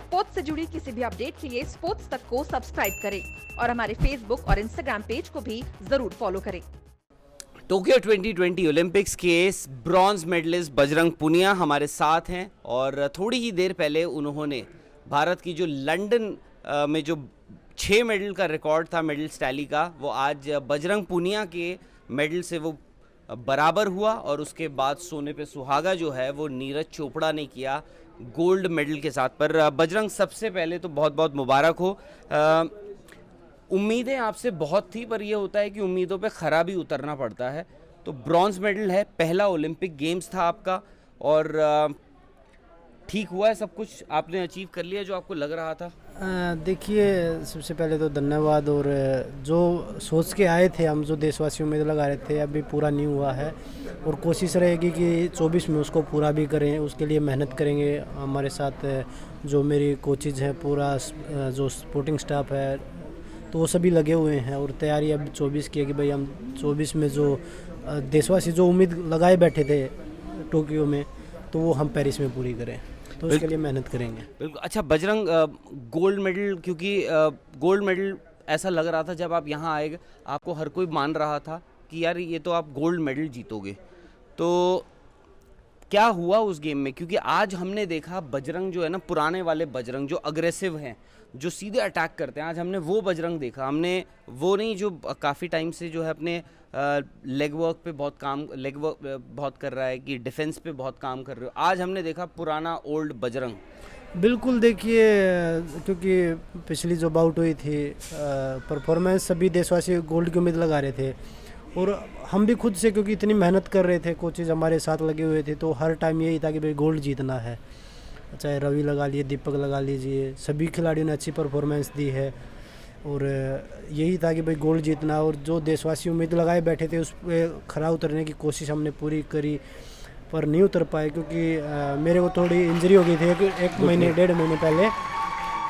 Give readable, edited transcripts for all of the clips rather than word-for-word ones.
Sports से जुड़ी किसी भी अपडेट के लिए स्पोर्ट्स तक को सब्सक्राइब करें और हमारे फेसबुक और इंस्टाग्राम पेज को भी जरूर फॉलो करें। टोक्यो 2020 ओलंपिक्स के ब्रॉन्ज मेडलिस्ट बजरंग पुनिया हमारे साथ हैं और थोड़ी ही देर पहले उन्होंने भारत की जो लंदन में जो 6 मेडल का रिकॉर्ड था मेडल टैली का, वो आज बजरंग पुनिया के मेडल से वो बराबर हुआ और उसके बाद सोने पे सुहागा जो है वो नीरज चोपड़ा ने किया गोल्ड मेडल के साथ। पर बजरंग, सबसे पहले तो बहुत बहुत मुबारक हो। उम्मीदें आपसे बहुत थी, पर यह होता है कि उम्मीदों पे खरा भी उतरना पड़ता है। तो ब्रॉन्ज मेडल है, पहला ओलंपिक गेम्स था आपका और ठीक हुआ है, सब कुछ आपने अचीव कर लिया जो आपको लग रहा था? देखिए, सबसे पहले तो धन्यवाद। और जो सोच के आए थे हम, जो देशवासियों में लगा रहे थे, अभी पूरा नहीं हुआ है और कोशिश रहेगी कि 24 में उसको पूरा भी करें। उसके लिए मेहनत करेंगे। हमारे साथ जो मेरी कोचेज हैं, पूरा जो सपोर्टिंग स्टाफ है, तो वो सभी लगे हुए हैं और तैयारी अब 24 की है कि भाई हम 24 में जो देशवासी जो उम्मीद लगाए बैठे थे टोक्यो में, तो वो हम पेरिस में पूरी करें। तो उसके लिए मेहनत करेंगे। बिल्कुल। अच्छा बजरंग, गोल्ड मेडल, क्योंकि गोल्ड मेडल ऐसा लग रहा था जब आप यहाँ आए, आपको हर कोई मान रहा था कि यार ये तो आप गोल्ड मेडल जीतोगे। तो क्या हुआ उस गेम में? क्योंकि आज हमने देखा बजरंग जो है ना, पुराने वाले बजरंग जो अग्रेसिव हैं, जो सीधे अटैक करते हैं, आज हमने वो बजरंग देखा। हमने वो नहीं जो काफ़ी टाइम से जो है अपने लेग वर्क पे बहुत कर रहा है, कि डिफेंस पे बहुत काम कर रहे हो। आज हमने देखा पुराना ओल्ड बजरंग। बिल्कुल। देखिए, क्योंकि पिछली जो बाउट हुई थी, परफॉर्मेंस सभी देशवासी गोल्ड की उम्मीद लगा रहे थे और हम भी खुद से, क्योंकि इतनी मेहनत कर रहे थे, कोचेज हमारे साथ लगे हुए थे, तो हर टाइम यही था कि भाई गोल्ड जीतना है। चाहे रवि लगा लिए, दीपक लगा लीजिए, सभी खिलाड़ियों ने अच्छी परफॉर्मेंस दी है और यही था कि भाई गोल्ड जीतना। और जो देशवासी उम्मीद लगाए बैठे थे, उस पर खरा उतरने की कोशिश हमने पूरी करी, पर नहीं उतर पाए क्योंकि मेरे को थोड़ी इंजरी हो गई थी एक महीने 1.5 महीने पहले,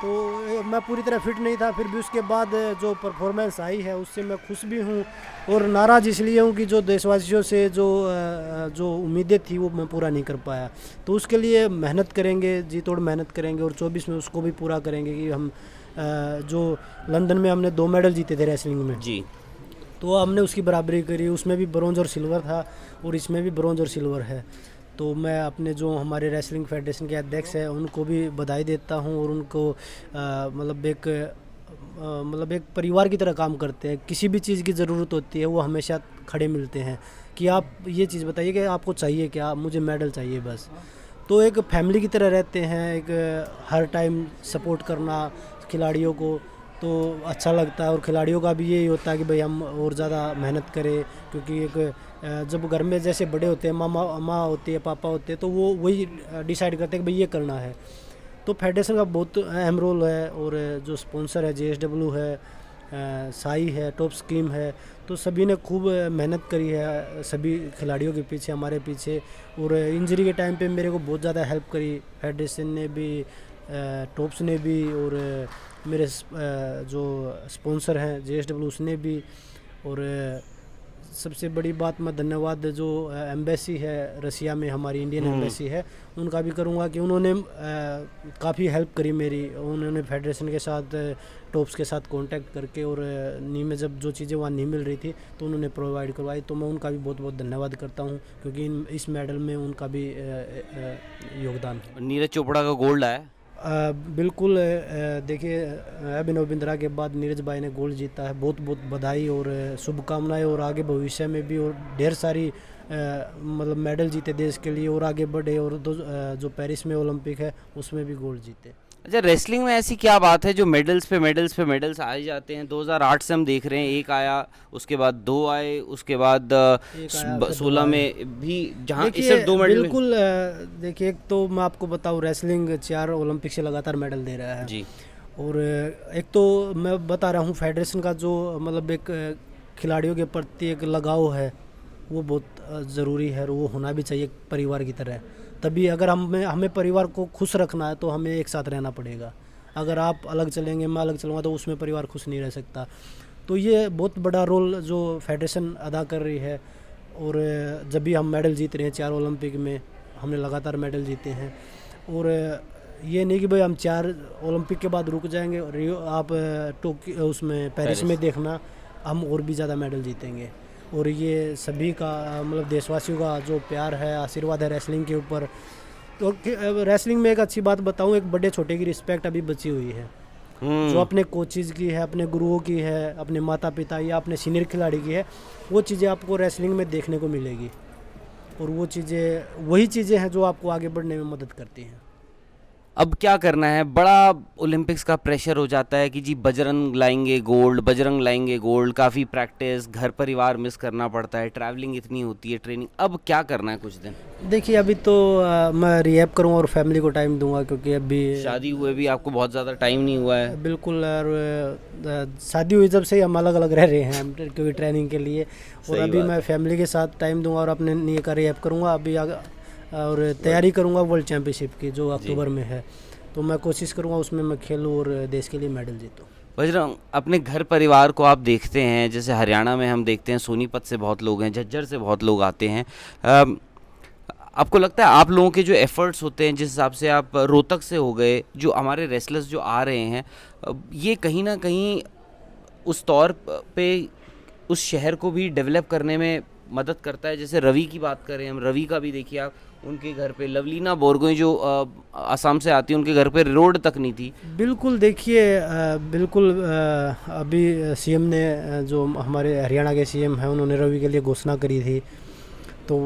तो मैं पूरी तरह फिट नहीं था। फिर भी उसके बाद जो परफॉर्मेंस आई है उससे मैं खुश भी हूँ और नाराज़ इसलिए हूँ कि जो देशवासियों से जो उम्मीदें थी वो मैं पूरा नहीं कर पाया। तो उसके लिए मेहनत करेंगे, जी तोड़ मेहनत करेंगे और 24 में उसको भी पूरा करेंगे कि हम जो लंदन में हमने 2 मेडल जीते थे रेसलिंग में जी, तो हमने उसकी बराबरी करी। उसमें भी ब्रोंज और सिल्वर था और इसमें भी ब्रोंज और सिल्वर है। तो मैं अपने जो हमारे रेसलिंग फेडरेशन के अध्यक्ष हैं उनको भी बधाई देता हूं और उनको मतलब एक परिवार की तरह काम करते हैं। किसी भी चीज़ की ज़रूरत होती है वो हमेशा खड़े मिलते हैं कि आप ये चीज़ बताइए कि आपको चाहिए क्या, मुझे मेडल चाहिए बस। तो एक फैमिली की तरह रहते हैं। एक हर टाइम सपोर्ट करना खिलाड़ियों को तो अच्छा लगता है और खिलाड़ियों का भी यही होता है कि भाई हम और ज़्यादा मेहनत करें, क्योंकि एक जब घर में जैसे बड़े होते हैं, माँ होती है, पापा होते हैं, तो वो वही डिसाइड करते हैं कि भाई ये करना है। तो फेडरेशन का बहुत अहम रोल है और जो स्पॉन्सर है JSW है, साई है, टॉप स्कीम है, तो सभी ने खूब मेहनत करी है सभी खिलाड़ियों के पीछे, हमारे पीछे। और इंजरी के टाइम पे मेरे को बहुत ज़्यादा हेल्प करी फेडरेशन ने भी, टॉप्स ने भी और मेरे जो स्पॉन्सर हैं JSW उसने भी। और सबसे बड़ी बात मैं धन्यवाद जो एम्बेसी है रसिया में, हमारी इंडियन एम्बेसी है, उनका भी करूँगा कि उन्होंने काफ़ी हेल्प करी मेरी। उन्होंने फेडरेशन के साथ, टॉप्स के साथ कांटेक्ट करके और नी में जब जो चीज़ें वहाँ नहीं मिल रही थी तो उन्होंने प्रोवाइड करवाई। तो मैं उनका भी बहुत बहुत धन्यवाद करता हूँ क्योंकि इस मेडल में उनका भी योगदान है। नीरज चोपड़ा का गोल्ड आया। बिल्कुल। देखिए, अभिनव बिंद्रा के बाद नीरज भाई ने गोल्ड जीता है। बहुत बहुत बधाई और शुभकामनाएं और आगे भविष्य में भी और ढेर सारी मतलब मेडल जीते देश के लिए और आगे बढ़े और जो पेरिस में ओलंपिक है उसमें भी गोल्ड जीते। अच्छा, रेसलिंग में ऐसी क्या बात है जो मेडल्स पे मेडल्स आ जाते हैं? 2008 से हम देख रहे हैं, एक आया, उसके बाद 2 आए, उसके बाद 16 में भी, जहाँ सिर्फ 2 मेडल। बिल्कुल। देखिए, एक तो मैं आपको बताऊं, रेसलिंग 4 ओलंपिक से लगातार मेडल दे रहा है जी। और एक तो मैं बता रहा हूँ फेडरेशन का जो मतलब एक खिलाड़ियों के प्रति एक लगाव है वो बहुत ज़रूरी है और वो होना भी चाहिए परिवार की तरह। तभी अगर हमें परिवार को खुश रखना है तो हमें एक साथ रहना पड़ेगा। अगर आप अलग चलेंगे, मैं अलग चलूँगा, तो उसमें परिवार खुश नहीं रह सकता। तो ये बहुत बड़ा रोल जो फेडरेशन अदा कर रही है। और जब भी हम मेडल जीत रहे हैं 4 ओलंपिक में, हमने लगातार मेडल जीते हैं और ये नहीं कि भाई हम 4 ओलंपिक के बाद रुक जाएंगे, रियो आप टोक्यो उसमें पेरिस में देखना, हम और भी ज़्यादा मेडल जीतेंगे। और ये सभी का मतलब देशवासियों का जो प्यार है, आशीर्वाद है रेसलिंग के ऊपर। तो रेसलिंग में एक अच्छी बात बताऊं, एक बड़े छोटे की रिस्पेक्ट अभी बची हुई है, जो अपने कोचेज़ की है, अपने गुरुओं की है, अपने माता पिता या अपने सीनियर खिलाड़ी की है, वो चीज़ें आपको रेसलिंग में देखने को मिलेगी। और वो चीज़ें वही चीज़ें हैं जो आपको आगे बढ़ने में मदद करती हैं। अब क्या करना है, बड़ा ओलंपिक्स का प्रेशर हो जाता है कि जी बजरंग लाएंगे गोल्ड, बजरंग लाएंगे गोल्ड, काफ़ी प्रैक्टिस, घर परिवार मिस करना पड़ता है, ट्रैवलिंग इतनी होती है, ट्रेनिंग। अब क्या करना है कुछ दिन? देखिए अभी तो मैं रिहैब करूँगा और फैमिली को टाइम दूंगा, क्योंकि अभी शादी हुए भी आपको बहुत ज़्यादा टाइम नहीं हुआ है। बिल्कुल। और शादी हुई जब से ही हम अलग अलग रह रहे हैं क्योंकि ट्रेनिंग के लिए। और सही अभी बात मैं फैमिली के साथ टाइम दूंगा और अपने लिए का रिहैब करूँगा अभी और तैयारी करूँगा वर्ल्ड चैम्पियनशिप की जो अक्टूबर में है। तो मैं कोशिश करूँगा उसमें मैं खेलूँ और देश के लिए मेडल जीतूँ। बजरंग, अपने घर परिवार को आप देखते हैं, जैसे हरियाणा में हम देखते हैं सोनीपत से बहुत लोग हैं, झज्जर से बहुत लोग आते हैं। आपको लगता है आप लोगों के जो एफर्ट्स होते हैं, जिस हिसाब से आप रोहतक से हो गए, जो हमारे रेसलर्स जो आ रहे हैं, ये कहीं ना कहीं उस तौर पे उस शहर को भी डेवलप करने में मदद करता है? जैसे रवि की बात करें हम, रवि का भी देखिए आप, उनके घर पे लवलीना बोरगोई जो असम से आती है, उनके घर पे रोड तक नहीं थी। बिल्कुल। देखिए बिल्कुल अभी सीएम ने जो हमारे हरियाणा के सीएम हैं उन्होंने रवि के लिए घोषणा करी थी, तो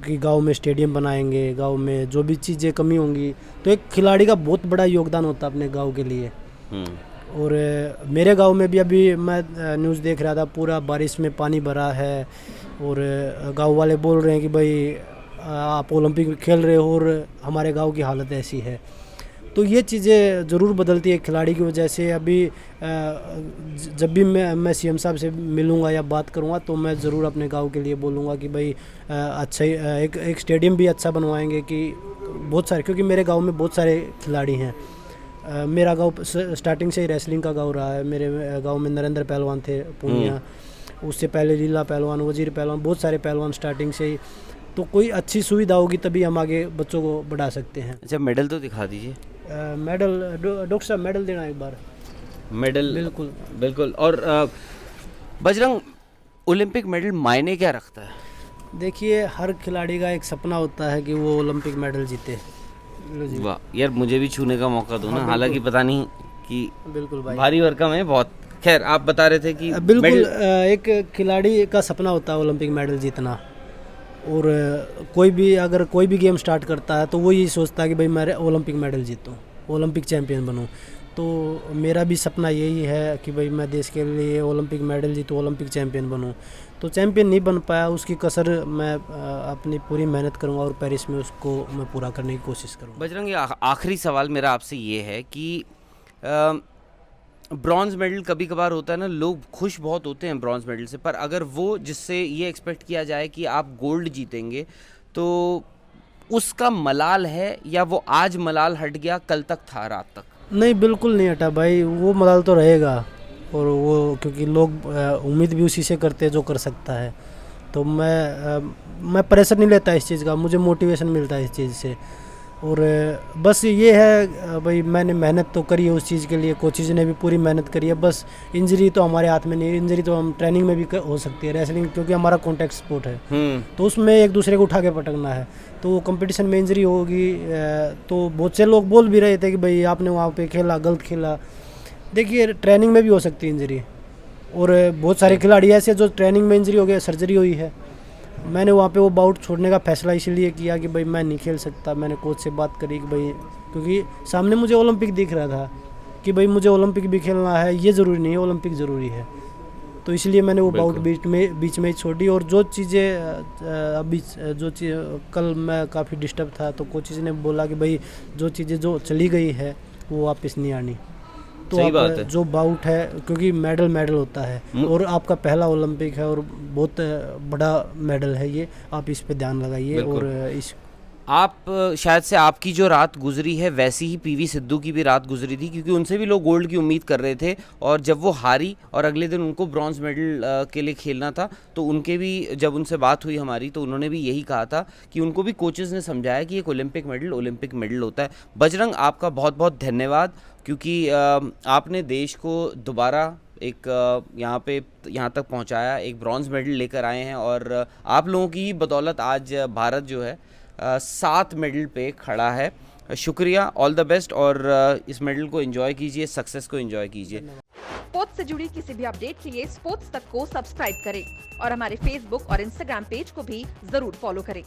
कि गांव में स्टेडियम बनाएंगे, गांव में जो भी चीज़ें कमी होंगी, तो एक खिलाड़ी का बहुत बड़ा योगदान होता है अपने गांव के लिए। और मेरे गांव में भी अभी मैं न्यूज़ देख रहा था, पूरा बारिश में पानी भरा है और गांव वाले बोल रहे हैं कि भाई आप ओलंपिक में खेल रहे हो और हमारे गांव की हालत ऐसी है। तो ये चीज़ें ज़रूर बदलती है खिलाड़ी की वजह से। अभी जब भी मैं सीएम साहब से मिलूँगा या बात करूँगा तो मैं ज़रूर अपने गांव के लिए बोलूँगा कि भाई अच्छा एक स्टेडियम भी अच्छा बनवाएंगे, कि बहुत सारे, क्योंकि मेरे गांव में बहुत सारे खिलाड़ी हैं। मेरा गांव स्टार्टिंग से ही रेसलिंग का गांव रहा है। मेरे गांव में नरेंद्र पहलवान थे पूनिया, उससे पहले लीला पहलवान, वजीर पहलवान, बहुत सारे पहलवान स्टार्टिंग से ही। तो कोई अच्छी सुविधा होगी तभी हम आगे बच्चों को बढ़ा सकते हैं। अच्छा, मेडल तो दिखा दीजिए। मेडल डॉक्टर साहब मेडल देना एक बार। मेडल बिल्कुल बिल्कुल। और बजरंग, ओलंपिक मेडल मायने क्या रखता है? देखिए हर खिलाड़ी का एक सपना होता है कि वो ओलंपिक मेडल जीते। वाह यार, मुझे भी छूने का मौका दो ना। हालांकि पता नहीं कि बिल्कुल भाई, भारी भरकम है बहुत। खैर, आप बता रहे थे कि बिल्कुल एक खिलाड़ी का सपना होता है ओलंपिक मेडल जीतना। और कोई भी अगर कोई भी गेम स्टार्ट करता है तो वो यही सोचता है कि भाई मैं ओलंपिक मेडल जीतूँ, ओलंपिक चैम्पियन बनूँ। तो मेरा भी सपना यही है कि भाई मैं देश के लिए ओलंपिक मेडल जीतूँ, ओलंपिक चैम्पियन बनूँ। तो चैम्पियन नहीं बन पाया, उसकी कसर मैं अपनी पूरी मेहनत करूँगा और पेरिस में उसको मैं पूरा करने की कोशिश करूँगा। बजरंग, आखिरी सवाल मेरा आपसे ये है कि ब्रॉन्ज मेडल कभी कभार होता है ना, लोग खुश बहुत होते हैं ब्रॉन्ज मेडल से, पर अगर वो जिससे ये एक्सपेक्ट किया जाए कि आप गोल्ड जीतेंगे, तो उसका मलाल है, या वो आज मलाल हट गया, कल तक था रात तक? नहीं, बिल्कुल नहीं हटा भाई, वो मलाल तो रहेगा। और वो क्योंकि लोग उम्मीद भी उसी से करते हैं जो कर सकता है। तो मैं प्रेशर नहीं लेता इस चीज़ का, मुझे मोटिवेशन मिलता है इस चीज़ से। और बस ये है भाई, मैंने मेहनत तो करी है उस चीज़ के लिए, कोचेज़ ने भी पूरी मेहनत करी है। बस इंजरी तो हमारे हाथ में नहीं है, इंजरी तो हम ट्रेनिंग में भी हो सकती है। रेसलिंग क्योंकि हमारा कॉन्टैक्ट स्पोर्ट है, तो उसमें एक दूसरे को उठा के पटकना है। तो कंपटीशन में इंजरी होगी तो बहुत से लोग बोल भी रहे थे कि भाई आपने वहाँ पे खेला, गलत खेला। देखिए ट्रेनिंग में भी हो सकती है इंजरी, और बहुत सारे खिलाड़ी ऐसे जो ट्रेनिंग में इंजरी हो गया, सर्जरी हुई है। मैंने वहाँ पे वो बाउट छोड़ने का फैसला इसीलिए किया कि भाई मैं नहीं खेल सकता। मैंने कोच से बात करी कि भाई, क्योंकि सामने मुझे ओलंपिक दिख रहा था कि भाई मुझे ओलंपिक भी खेलना है, ये ज़रूरी नहीं है, ओलंपिक ज़रूरी है। तो इसलिए मैंने वो बाउट बीच में ही छोड़ी। और जो चीज़ें अभी कल मैं काफ़ी डिस्टर्ब था, तो कोचेज़ ने बोला कि भाई जो चीज़ें जो चली गई है वो वापस नहीं आनी। तो सही बात है। जो बाउट है, क्योंकि मेडल होता है और आपका पहला ओलंपिक है और बहुत बड़ा मेडल है ये, आप इस पे ध्यान लगाइए। और आप शायद से आपकी जो रात गुजरी है वैसी ही पीवी सिद्धू की भी रात गुजरी थी, क्योंकि उनसे भी लोग गोल्ड की उम्मीद कर रहे थे, और जब वो हारी और अगले दिन उनको ब्रॉन्ज मेडल के लिए खेलना था, तो उनके भी जब उनसे बात हुई हमारी, तो उन्होंने भी यही कहा था कि उनको भी कोचेज़ ने समझाया कि एक ओलंपिक मेडल होता है। बजरंग, आपका बहुत बहुत धन्यवाद, क्योंकि आपने देश को दोबारा एक यहाँ तक पहुँचाया, एक ब्रॉन्ज मेडल लेकर आए हैं, और आप लोगों की ही बदौलत आज भारत जो है 7 मेडल पे खड़ा है। शुक्रिया, ऑल द बेस्ट, और इस मेडल को एंजॉय कीजिए, सक्सेस को एंजॉय कीजिए। स्पोर्ट्स से जुड़ी किसी भी अपडेट के लिए स्पोर्ट्स तक को सब्सक्राइब करें और हमारे फेसबुक और इंस्टाग्राम पेज को भी जरूर फॉलो करें।